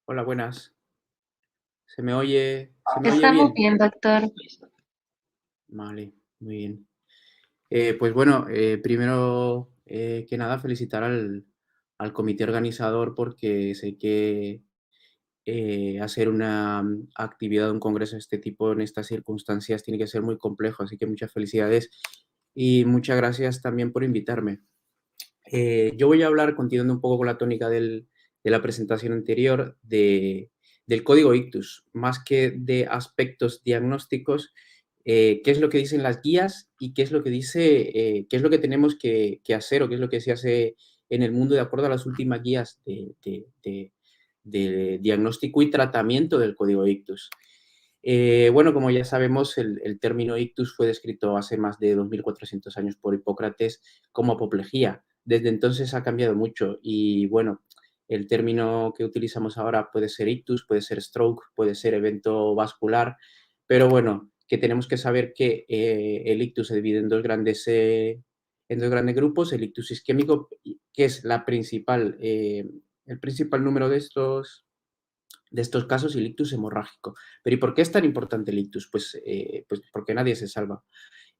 Hola, buenas. ¿Se me oye Estamos bien? bien, doctor. Vale, muy bien. Pues bueno, primero que nada, felicitar al comité organizador porque sé que hacer una actividad, un congreso de este tipo en estas circunstancias tiene que ser muy complejo, así que muchas felicidades y muchas gracias también por invitarme. Yo voy a hablar, continuando un poco con la tónica de la presentación anterior, del código ictus, más que de aspectos diagnósticos, qué es lo que dicen las guías y qué es lo que qué es lo que tenemos que hacer o qué es lo que se hace en el mundo de acuerdo a las últimas guías de diagnóstico y tratamiento del código ictus. Bueno, como ya sabemos, el término ictus fue descrito hace más de 2400 años por Hipócrates como apoplejía. Desde entonces ha cambiado mucho y bueno, el término que utilizamos ahora puede ser ictus, puede ser stroke, puede ser evento vascular, pero bueno, que tenemos que saber que el ictus se divide en dos grandes grupos, el ictus isquémico, que es el principal número de estos casos, y el ictus hemorrágico. Pero ¿y por qué es tan importante el ictus? Pues porque nadie se salva.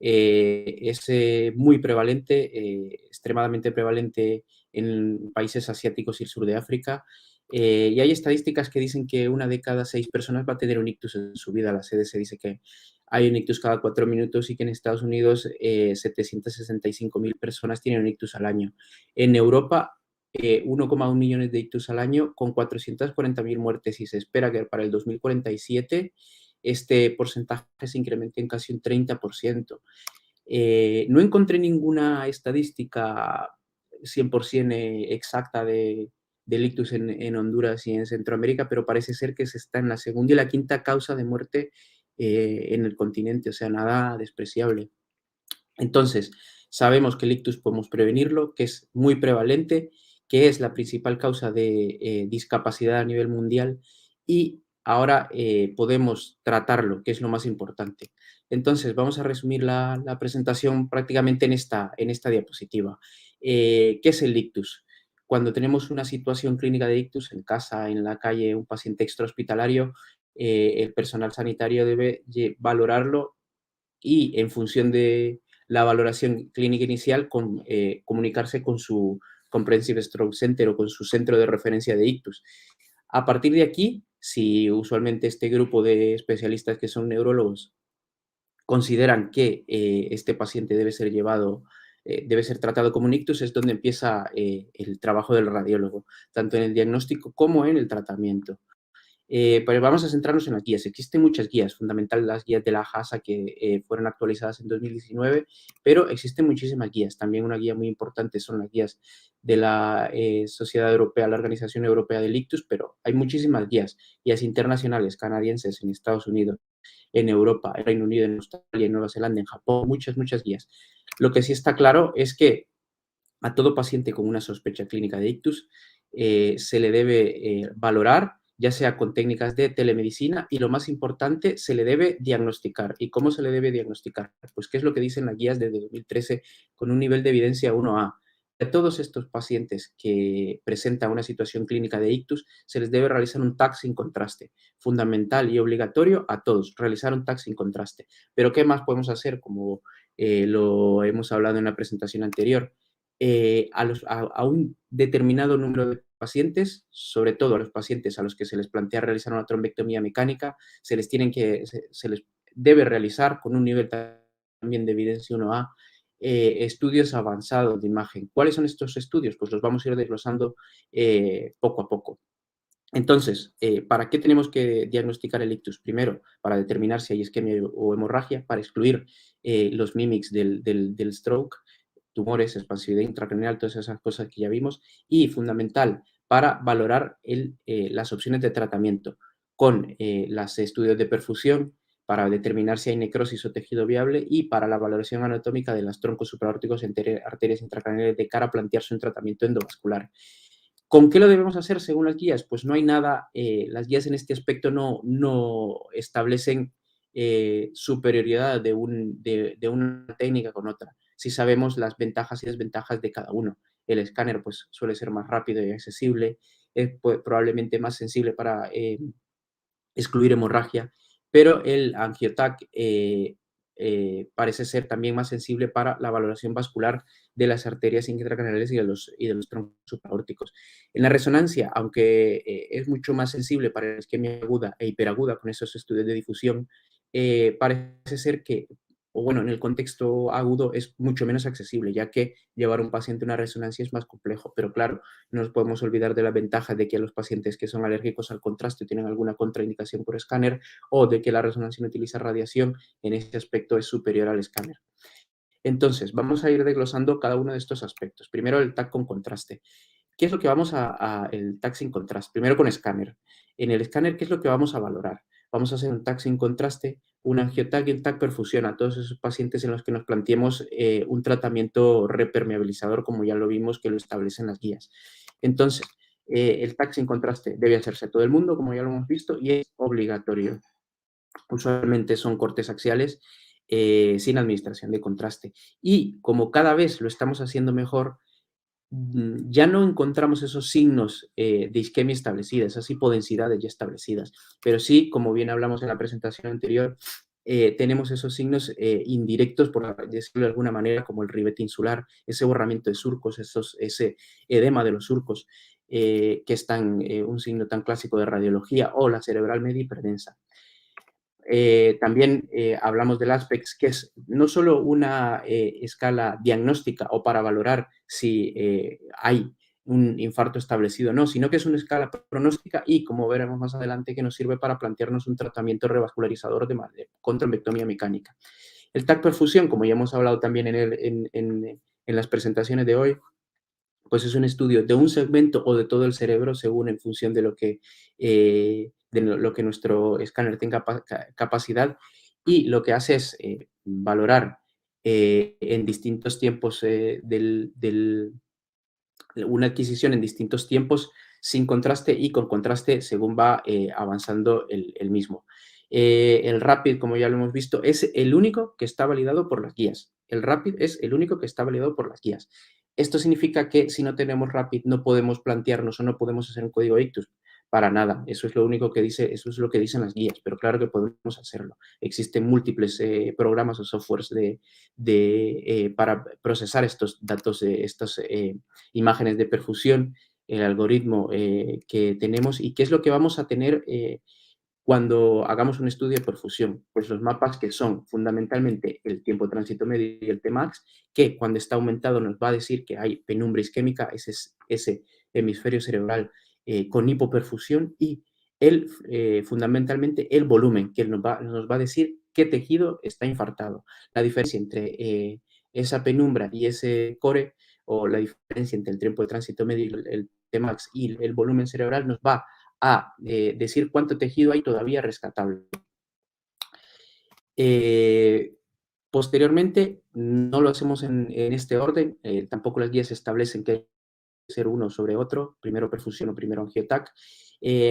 Es muy prevalente, extremadamente prevalente en países asiáticos y el sur de África. Y hay estadísticas que dicen que una de cada 6 personas va a tener un ictus en su vida. La CDC dice que hay un ictus cada 4 minutos y que en Estados Unidos 765.000 personas tienen un ictus al año. En Europa 1,1 millones de ictus al año con 440.000 muertes y se espera que para el 2047 este porcentaje se incremente en casi un 30%. No encontré ninguna estadística 100% exacta del ictus en Honduras y en Centroamérica, pero parece ser que se está en la segunda y la quinta causa de muerte en el continente, o sea, nada despreciable. Entonces, sabemos que el ictus podemos prevenirlo, que es muy prevalente, que es la principal causa de discapacidad a nivel mundial y ahora podemos tratarlo, que es lo más importante. Entonces, vamos a resumir la presentación prácticamente en esta diapositiva. ¿Qué es el ictus? Cuando tenemos una situación clínica de ictus en casa, en la calle, un paciente extrahospitalario, el personal sanitario debe valorarlo y en función de la valoración clínica inicial comunicarse con su Comprehensive Stroke Center o con su centro de referencia de ictus. A partir de aquí, si usualmente este grupo de especialistas que son neurólogos consideran que este paciente debe ser tratado como un ictus, es donde empieza el trabajo del radiólogo, tanto en el diagnóstico como en el tratamiento. Pues vamos a centrarnos en las guías. Existen muchas guías, fundamental las guías de la HASA que fueron actualizadas en 2019, pero existen muchísimas guías. También una guía muy importante son las guías de la Sociedad Europea, la Organización Europea del Ictus, pero hay muchísimas guías internacionales, canadienses, en Estados Unidos, en Europa, en Reino Unido, en Australia, en Nueva Zelanda, en Japón, muchas guías. Lo que sí está claro es que a todo paciente con una sospecha clínica de ictus se le debe valorar, ya sea con técnicas de telemedicina y lo más importante, se le debe diagnosticar. ¿Y cómo se le debe diagnosticar? Pues qué es lo que dicen las guías desde 2013 con un nivel de evidencia 1A. A todos estos pacientes que presentan una situación clínica de ictus, se les debe realizar un TAC sin contraste. Fundamental y obligatorio a todos, realizar un TAC sin contraste. Pero ¿qué más podemos hacer? Como lo hemos hablado en la presentación anterior, a un determinado número de pacientes, sobre todo a los pacientes a los que se les plantea realizar una trombectomía mecánica, se les debe realizar con un nivel también de evidencia 1A, estudios avanzados de imagen. ¿Cuáles son estos estudios? Pues los vamos a ir desglosando poco a poco. Entonces, ¿para qué tenemos que diagnosticar el ictus? Primero, para determinar si hay isquemia o hemorragia, para excluir los mimics del stroke, tumores, expansividad intracraneal, todas esas cosas que ya vimos, y fundamental, para valorar las opciones de tratamiento con los estudios de perfusión, para determinar si hay necrosis o tejido viable y para la valoración anatómica de los troncos supraórticos entre arterias intracraneales de cara a plantearse un tratamiento endovascular. ¿Con qué lo debemos hacer según las guías? Pues no hay nada, las guías en este aspecto no establecen superioridad de una técnica con otra. Si sabemos las ventajas y desventajas de cada uno. El escáner pues suele ser más rápido y accesible, es probablemente más sensible para excluir hemorragia, pero el angiotac parece ser también más sensible para la valoración vascular de las arterias intracraneales y de los troncos supraórticos. En la resonancia, aunque es mucho más sensible para la isquemia aguda e hiperaguda con esos estudios de difusión, parece ser que, o bueno, en el contexto agudo es mucho menos accesible, ya que llevar a un paciente a una resonancia es más complejo. Pero claro, no nos podemos olvidar de la ventaja de que los pacientes que son alérgicos al contraste tienen alguna contraindicación por escáner, o de que la resonancia no utiliza radiación, en este aspecto es superior al escáner. Entonces, vamos a ir desglosando cada uno de estos aspectos. Primero, el TAC con contraste. ¿Qué es lo que vamos el TAC sin contraste? Primero con escáner. En el escáner, ¿qué es lo que vamos a valorar? Vamos a hacer un TAC sin contraste, un angioTAC y un TAC perfusión a todos esos pacientes en los que nos planteemos un tratamiento repermeabilizador, como ya lo vimos que lo establecen las guías. Entonces, el TAC sin contraste debe hacerse a todo el mundo, como ya lo hemos visto, y es obligatorio. Usualmente son cortes axiales sin administración de contraste. Y como cada vez lo estamos haciendo mejor, ya no encontramos esos signos de isquemia establecida, esas hipodensidades ya establecidas, pero sí, como bien hablamos en la presentación anterior, tenemos esos signos indirectos, por decirlo de alguna manera, como el ribete insular, ese borramiento de surcos, ese edema de los surcos, que es un signo tan clásico de radiología, o la cerebral media hiperdensa. También hablamos del ASPEX, que es no solo una escala diagnóstica o para valorar si hay un infarto establecido o no, sino que es una escala pronóstica y, como veremos más adelante, que nos sirve para plantearnos un tratamiento revascularizador con trombectomía mecánica. El TAC perfusión, como ya hemos hablado también en las presentaciones de hoy, pues es un estudio de un segmento o de todo el cerebro según en función de lo que nuestro escáner tenga capacidad, y lo que hace es valorar en distintos tiempos una adquisición en distintos tiempos sin contraste y con contraste según va avanzando el mismo. El RAPID, como ya lo hemos visto, es el único que está validado por las guías. El RAPID es el único que está validado por las guías. Esto significa que si no tenemos RAPID no podemos plantearnos o no podemos hacer un código ictus. Para nada. Eso es lo único que dice, eso es lo que dicen las guías, pero claro que podemos hacerlo. Existen múltiples programas o softwares para procesar estos datos, estas imágenes de perfusión, el algoritmo que tenemos y qué es lo que vamos a tener cuando hagamos un estudio de perfusión. Pues los mapas que son fundamentalmente el tiempo de tránsito medio y el Tmax, que cuando está aumentado nos va a decir que hay penumbra isquémica, ese hemisferio cerebral con hipoperfusión, y fundamentalmente el volumen, que nos va a decir qué tejido está infartado. La diferencia entre esa penumbra y ese core, o la diferencia entre el tiempo de tránsito medio y el Tmax y el volumen cerebral, nos va a decir cuánto tejido hay todavía rescatable. Posteriormente, no lo hacemos en este orden, tampoco las guías establecen que hay que ser uno sobre otro, primero perfusión o primero angiotac.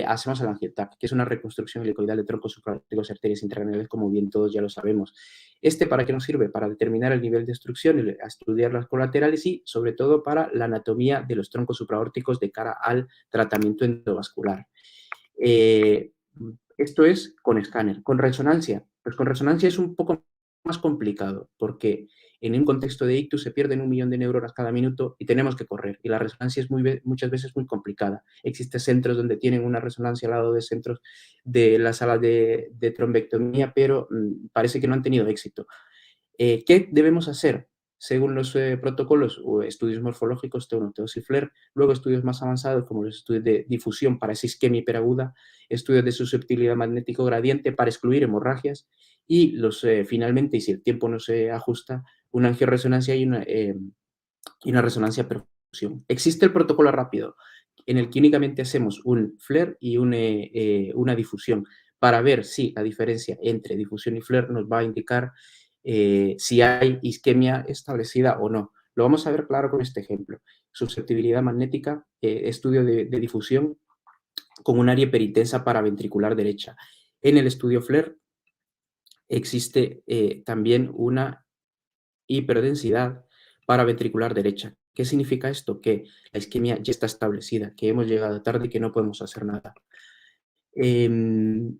Hacemos el angiotac, que es una reconstrucción helicoidal de troncos supraórticos y arterias intracraneales, como bien todos ya lo sabemos. ¿Para qué nos sirve? Para determinar el nivel de obstrucción, estudiar las colaterales y, sobre todo, para la anatomía de los troncos supraórticos de cara al tratamiento endovascular. Esto es con escáner. Con resonancia, pues con resonancia es un poco más complicado, porque en un contexto de ictus se pierden 1 millón de neuronas cada minuto y tenemos que correr, y la resonancia es muchas veces muy complicada. Existen centros donde tienen una resonancia al lado de centros de la sala de trombectomía, pero parece que no han tenido éxito. ¿Qué debemos hacer? Según los protocolos o estudios morfológicos, T1, T2 y FLAIR, luego estudios más avanzados como los estudios de difusión para esa isquemia hiperaguda, estudios de susceptibilidad magnético gradiente para excluir hemorragias, y finalmente, y si el tiempo no se ajusta, una angioresonancia y una resonancia perfusión. Existe el protocolo rápido, en el que únicamente hacemos un FLAIR y una difusión, para ver si la diferencia entre difusión y FLAIR nos va a indicar si hay isquemia establecida o no. Lo vamos a ver claro con este ejemplo. Susceptibilidad magnética, estudio de difusión con un área hiperitensa paraventricular derecha. En el estudio FLAIR existe también una hiperdensidad paraventricular derecha, ¿Qué significa esto? Que la isquemia ya está establecida, que hemos llegado tarde y que no podemos hacer nada.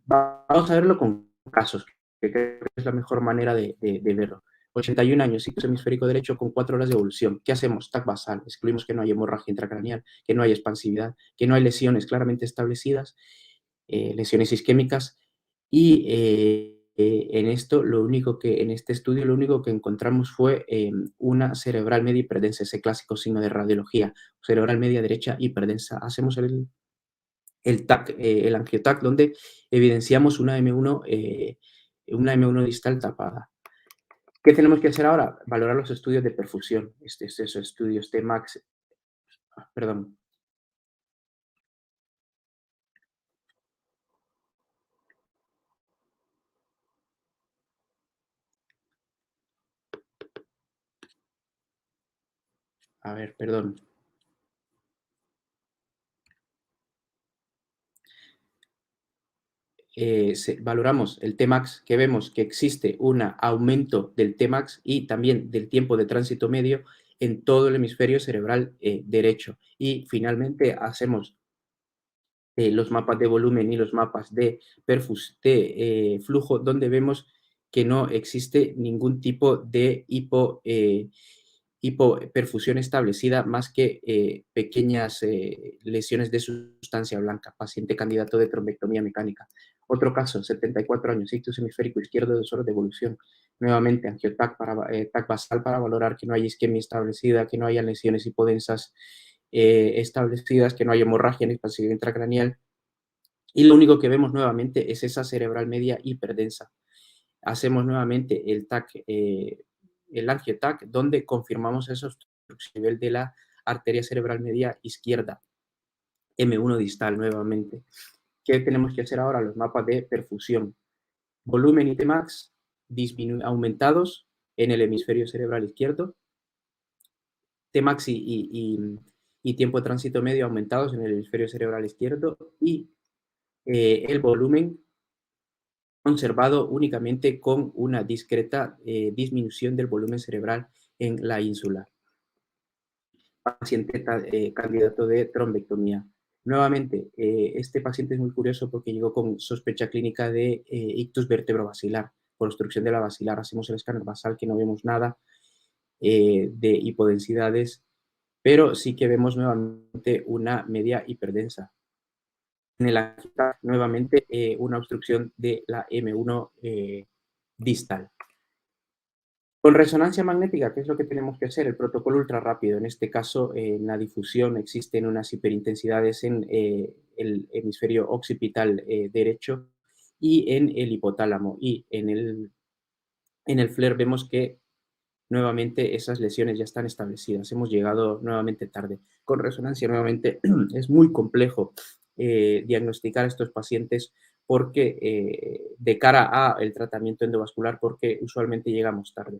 Vamos a verlo con casos, que creo que es la mejor manera de verlo. 81 años, ictus hemisférico derecho con 4 horas de evolución. ¿Qué hacemos? TAC basal. Excluimos que no hay hemorragia intracraneal, que no hay expansividad, que no hay lesiones claramente establecidas, lesiones isquémicas. Y en esto, en este estudio, lo único que encontramos fue una cerebral media hiperdensa, ese clásico signo de radiología, cerebral media derecha hiperdensa. Hacemos el TAC, el angioTAC, donde evidenciamos una M1 distal tapada. ¿Qué tenemos que hacer ahora? Valorar los estudios de perfusión, esos estudios T-Max, perdón, a ver, perdón. Valoramos el T-Max, que vemos que existe un aumento del T-Max y también del tiempo de tránsito medio en todo el hemisferio cerebral derecho. Y finalmente hacemos los mapas de volumen y los mapas de flujo, donde vemos que no existe ningún tipo de hipoperfusión establecida más que pequeñas lesiones de sustancia blanca, paciente candidato de trombectomía mecánica. Otro caso, 74 años, ictus hemisférico izquierdo, 2 horas de evolución. Nuevamente, angioTAC TAC basal para valorar que no hay isquemia establecida, que no haya lesiones hipodensas establecidas, que no hay hemorragia ni expansión intracraneal. Y lo único que vemos nuevamente es esa cerebral media hiperdensa. Hacemos nuevamente el angioTAC, donde confirmamos esa obstrucción a nivel de la arteria cerebral media izquierda, M1 distal nuevamente. ¿Qué tenemos que hacer ahora? Los mapas de perfusión. Volumen y Tmax aumentados en el hemisferio cerebral izquierdo, Tmax y tiempo de tránsito medio aumentados en el hemisferio cerebral izquierdo y el volumen conservado únicamente con una discreta disminución del volumen cerebral en la ínsula. Paciente candidato de trombectomía. Nuevamente, este paciente es muy curioso porque llegó con sospecha clínica de ictus vertebrobasilar, por obstrucción de la basilar. Hacemos el escáner basal que no vemos nada de hipodensidades, pero sí que vemos nuevamente una media hiperdensa. En el ACTA, nuevamente una obstrucción de la M1 distal. Con resonancia magnética, ¿qué es lo que tenemos que hacer? El protocolo ultra rápido. En este caso, en la difusión existen unas hiperintensidades en el hemisferio occipital derecho y en el hipotálamo. Y en el FLAIR vemos que nuevamente esas lesiones ya están establecidas. Hemos llegado nuevamente tarde. Con resonancia, nuevamente, es muy complejo diagnosticar a estos pacientes porque de cara al tratamiento endovascular, porque usualmente llegamos tarde.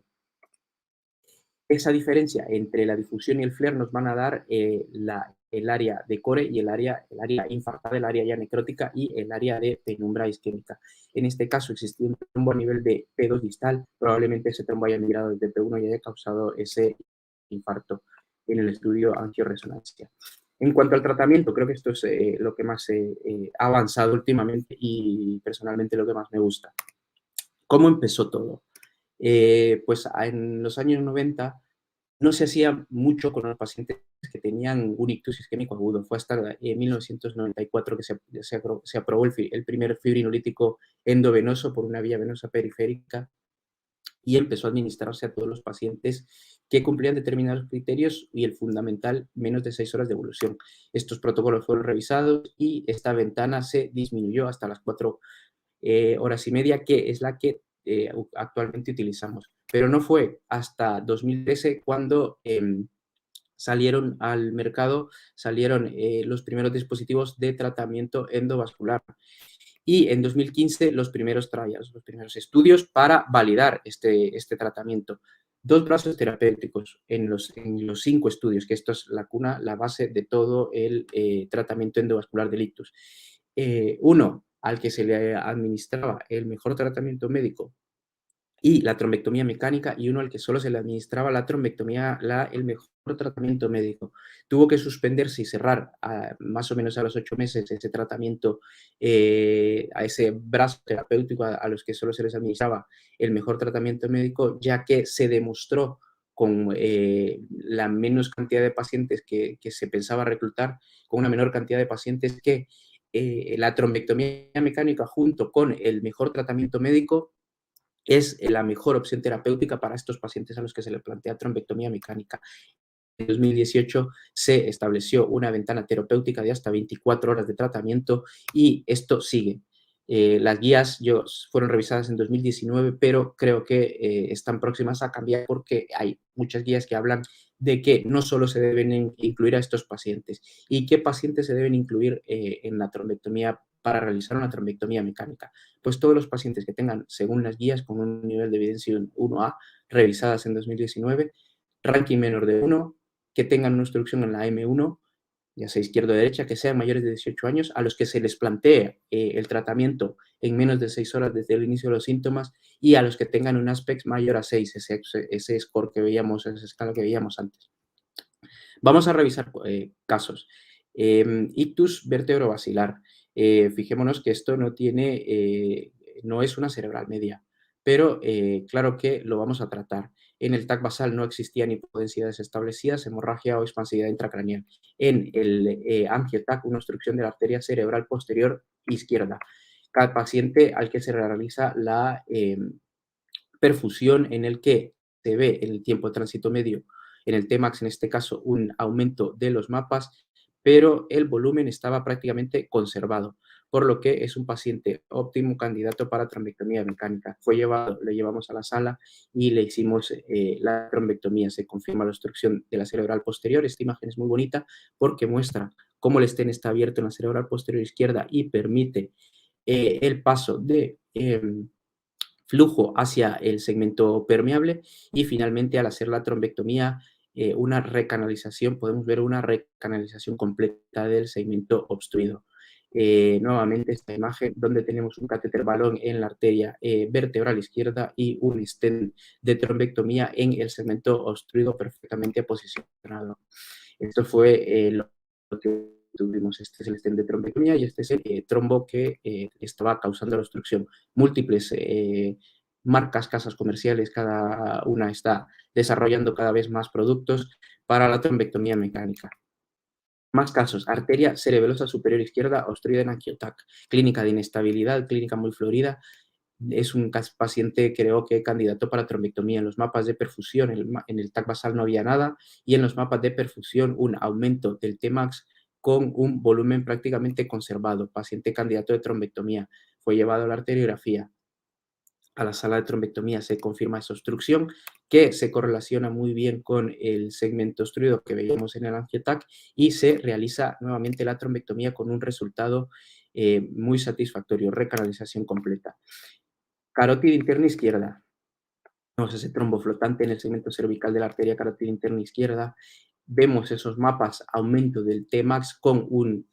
Esa diferencia entre la difusión y el FLAIR nos van a dar el área de core y el área infartada, el área ya necrótica y el área de penumbra isquémica. En este caso existía un trombo a nivel de P2 distal, probablemente ese trombo haya migrado desde P1 y haya causado ese infarto en el estudio angioresonancia. En cuanto al tratamiento, creo que esto es lo que más ha avanzado últimamente y personalmente lo que más me gusta. ¿Cómo empezó todo? Pues en los años 90 no se hacía mucho con los pacientes que tenían un ictus isquémico agudo. Fue hasta 1994 que se aprobó el primer fibrinolítico endovenoso por una vía venosa periférica y empezó a administrarse a todos los pacientes que cumplían determinados criterios y el fundamental, menos de 6 horas de evolución. Estos protocolos fueron revisados y esta ventana se disminuyó hasta las 4 horas y media, que es la que actualmente utilizamos. Pero no fue hasta 2013 cuando salieron al mercado, salieron los primeros dispositivos de tratamiento endovascular. Y en 2015 los primeros trials, los primeros estudios para validar este tratamiento. 2 brazos terapéuticos en los 5 estudios, que esto es la cuna, la base de todo el tratamiento endovascular del ictus. Uno al que se le administraba el mejor tratamiento médico y la trombectomía mecánica, y uno al que solo se le administraba la trombectomía, el mejor tratamiento médico. Tuvo que suspenderse y cerrar más o menos a los 8 meses ese tratamiento, a ese brazo terapéutico a los que solo se les administraba el mejor tratamiento médico, ya que se demostró con la menos cantidad de pacientes que se pensaba reclutar, con una menor cantidad de pacientes, que la trombectomía mecánica junto con el mejor tratamiento médico es la mejor opción terapéutica para estos pacientes a los que se les plantea trombectomía mecánica. En 2018 se estableció una ventana terapéutica de hasta 24 horas de tratamiento y esto sigue. Las guías fueron revisadas en 2019, pero creo que están próximas a cambiar porque hay muchas guías que hablan de que no solo se deben incluir a estos pacientes y qué pacientes se deben incluir en la trombectomía para realizar una trombectomía mecánica. Pues todos los pacientes que tengan, según las guías, con un nivel de evidencia 1A, revisadas en 2019, ranking menor de 1, que tengan una obstrucción en la M1, ya sea izquierda o derecha, que sean mayores de 18 años, a los que se les plantee el tratamiento en menos de 6 horas desde el inicio de los síntomas, y a los que tengan un aspect mayor a 6, ese score que veíamos, esa escala que veíamos antes. Vamos a revisar casos. Ictus vertebrovasilar. Fijémonos que esto no es una cerebral media, pero claro que lo vamos a tratar. En el TAC basal no existían hipodensidades establecidas, hemorragia o expansividad intracraneal. En el angio-TAC, una obstrucción de la arteria cerebral posterior izquierda. Cada paciente al que se realiza la perfusión, en el que se ve en el tiempo de tránsito medio, en el Tmax en este caso, un aumento de los mapas, pero el volumen estaba prácticamente conservado, por lo que es un paciente óptimo candidato para trombectomía mecánica. Le llevamos a la sala y le hicimos la trombectomía. Se confirma la obstrucción de la cerebral posterior. Esta imagen es muy bonita porque muestra cómo el estén está abierto en la cerebral posterior izquierda y permite el paso de flujo hacia el segmento permeable, y finalmente, al hacer la trombectomía, una recanalización, podemos ver una recanalización completa del segmento obstruido. Nuevamente esta imagen donde tenemos un catéter balón en la arteria vertebral izquierda y un stent de trombectomía en el segmento obstruido perfectamente posicionado. Esto fue lo que tuvimos. Este es el stent de trombectomía y este es el trombo que estaba causando la obstrucción. Múltiples marcas, casas comerciales, cada una está desarrollando cada vez más productos para la trombectomía mecánica. Más casos: arteria cerebelosa superior izquierda obstruida en angio-TAC, clínica de inestabilidad, clínica muy florida. Es un paciente, creo que candidato para trombectomía. En los mapas de perfusión, en el TAC basal no había nada, y en los mapas de perfusión un aumento del Tmax con un volumen prácticamente conservado. Paciente candidato de trombectomía. Fue llevado a la arteriografía, a la sala de trombectomía. Se confirma esa obstrucción, que se correlaciona muy bien con el segmento obstruido que veíamos en el angio-TAC, y se realiza nuevamente la trombectomía con un resultado muy satisfactorio, recanalización completa. Carótida interna izquierda. Vemos ese trombo flotante en el segmento cervical de la arteria carótida interna izquierda. Vemos esos mapas, aumento del Tmax con un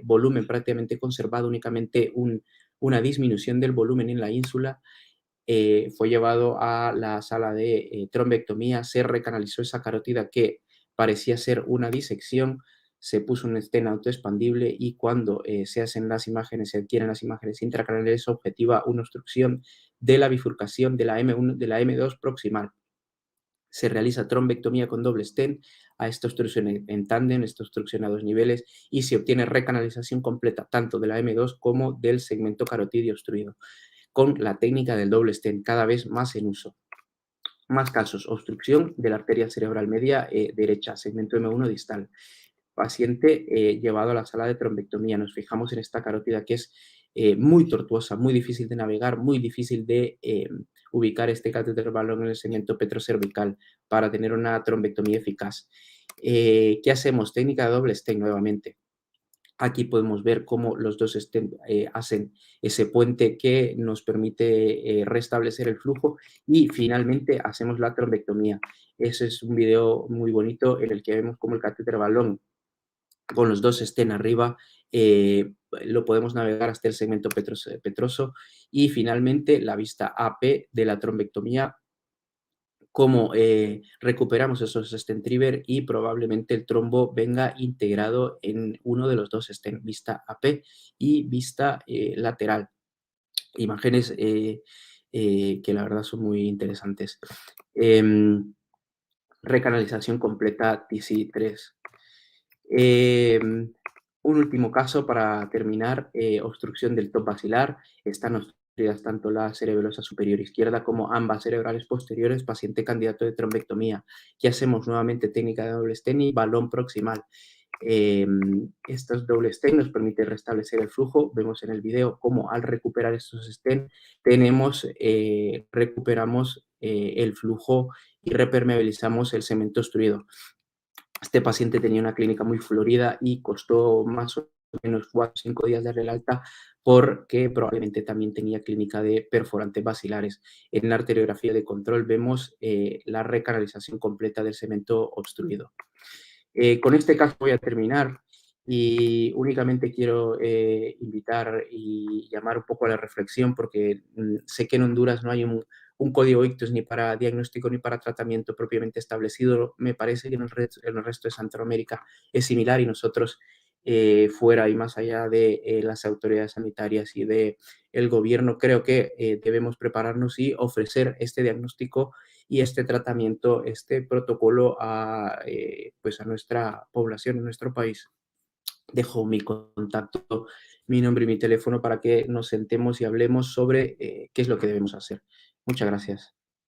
volumen prácticamente conservado, únicamente una disminución del volumen en la ínsula. Fue llevado a la sala de trombectomía, se recanalizó esa carótida que parecía ser una disección, se puso un stent autoexpandible, y cuando se hacen las imágenes, se adquieren las imágenes intracraneales, objetiva una obstrucción de la bifurcación de la M1, de la M2 proximal. Se realiza trombectomía con doble stent a esta obstrucción en tándem, esta obstrucción a 2 niveles, y se obtiene recanalización completa tanto de la M2 como del segmento carotidio obstruido, con la técnica del doble stent cada vez más en uso. Más casos: obstrucción de la arteria cerebral media derecha, segmento M1 distal. Paciente llevado a la sala de trombectomía. Nos fijamos en esta carótida que es muy tortuosa, muy difícil de navegar, muy difícil de ubicar este catéter balón en el segmento petrocervical para tener una trombectomía eficaz. ¿Qué hacemos? Técnica de doble stent nuevamente. Aquí podemos ver cómo los dos hacen ese puente que nos permite restablecer el flujo, y finalmente hacemos la trombectomía. Ese es un video muy bonito en el que vemos cómo el catéter balón con los dos estén arriba lo podemos navegar hasta el segmento petroso y finalmente la vista AP de la trombectomía, cómo recuperamos esos stent retriever y probablemente el trombo venga integrado en uno de los dos stent, vista AP y vista lateral. Imágenes que la verdad son muy interesantes. Em, Recanalización completa TC3. Un último caso para terminar, obstrucción del top basilar. Están obstruidas tanto la cerebelosa superior izquierda como ambas cerebrales posteriores, paciente candidato de trombectomía. ¿Qué hacemos? Nuevamente técnica de doble stent y balón proximal. Estos doble stent nos permite restablecer el flujo. Vemos en el video cómo al recuperar estos stent recuperamos el flujo y repermeabilizamos el cemento obstruido. Este paciente tenía una clínica muy florida y costó más o menos 4 o 5 días darle el alta porque probablemente también tenía clínica de perforantes basilares. En la arteriografía de control vemos la recanalización completa del cemento obstruido. Con este caso voy a terminar y únicamente quiero invitar y llamar un poco a la reflexión porque sé que en Honduras no hay un código ictus ni para diagnóstico ni para tratamiento propiamente establecido. Me parece que en el resto de Centroamérica es similar y nosotros fuera y más allá de las autoridades sanitarias y del gobierno, creo que debemos prepararnos y ofrecer este diagnóstico y este tratamiento, este protocolo pues a nuestra población, en nuestro país. Dejo mi contacto, mi nombre y mi teléfono para que nos sentemos y hablemos sobre qué es lo que debemos hacer. Muchas gracias.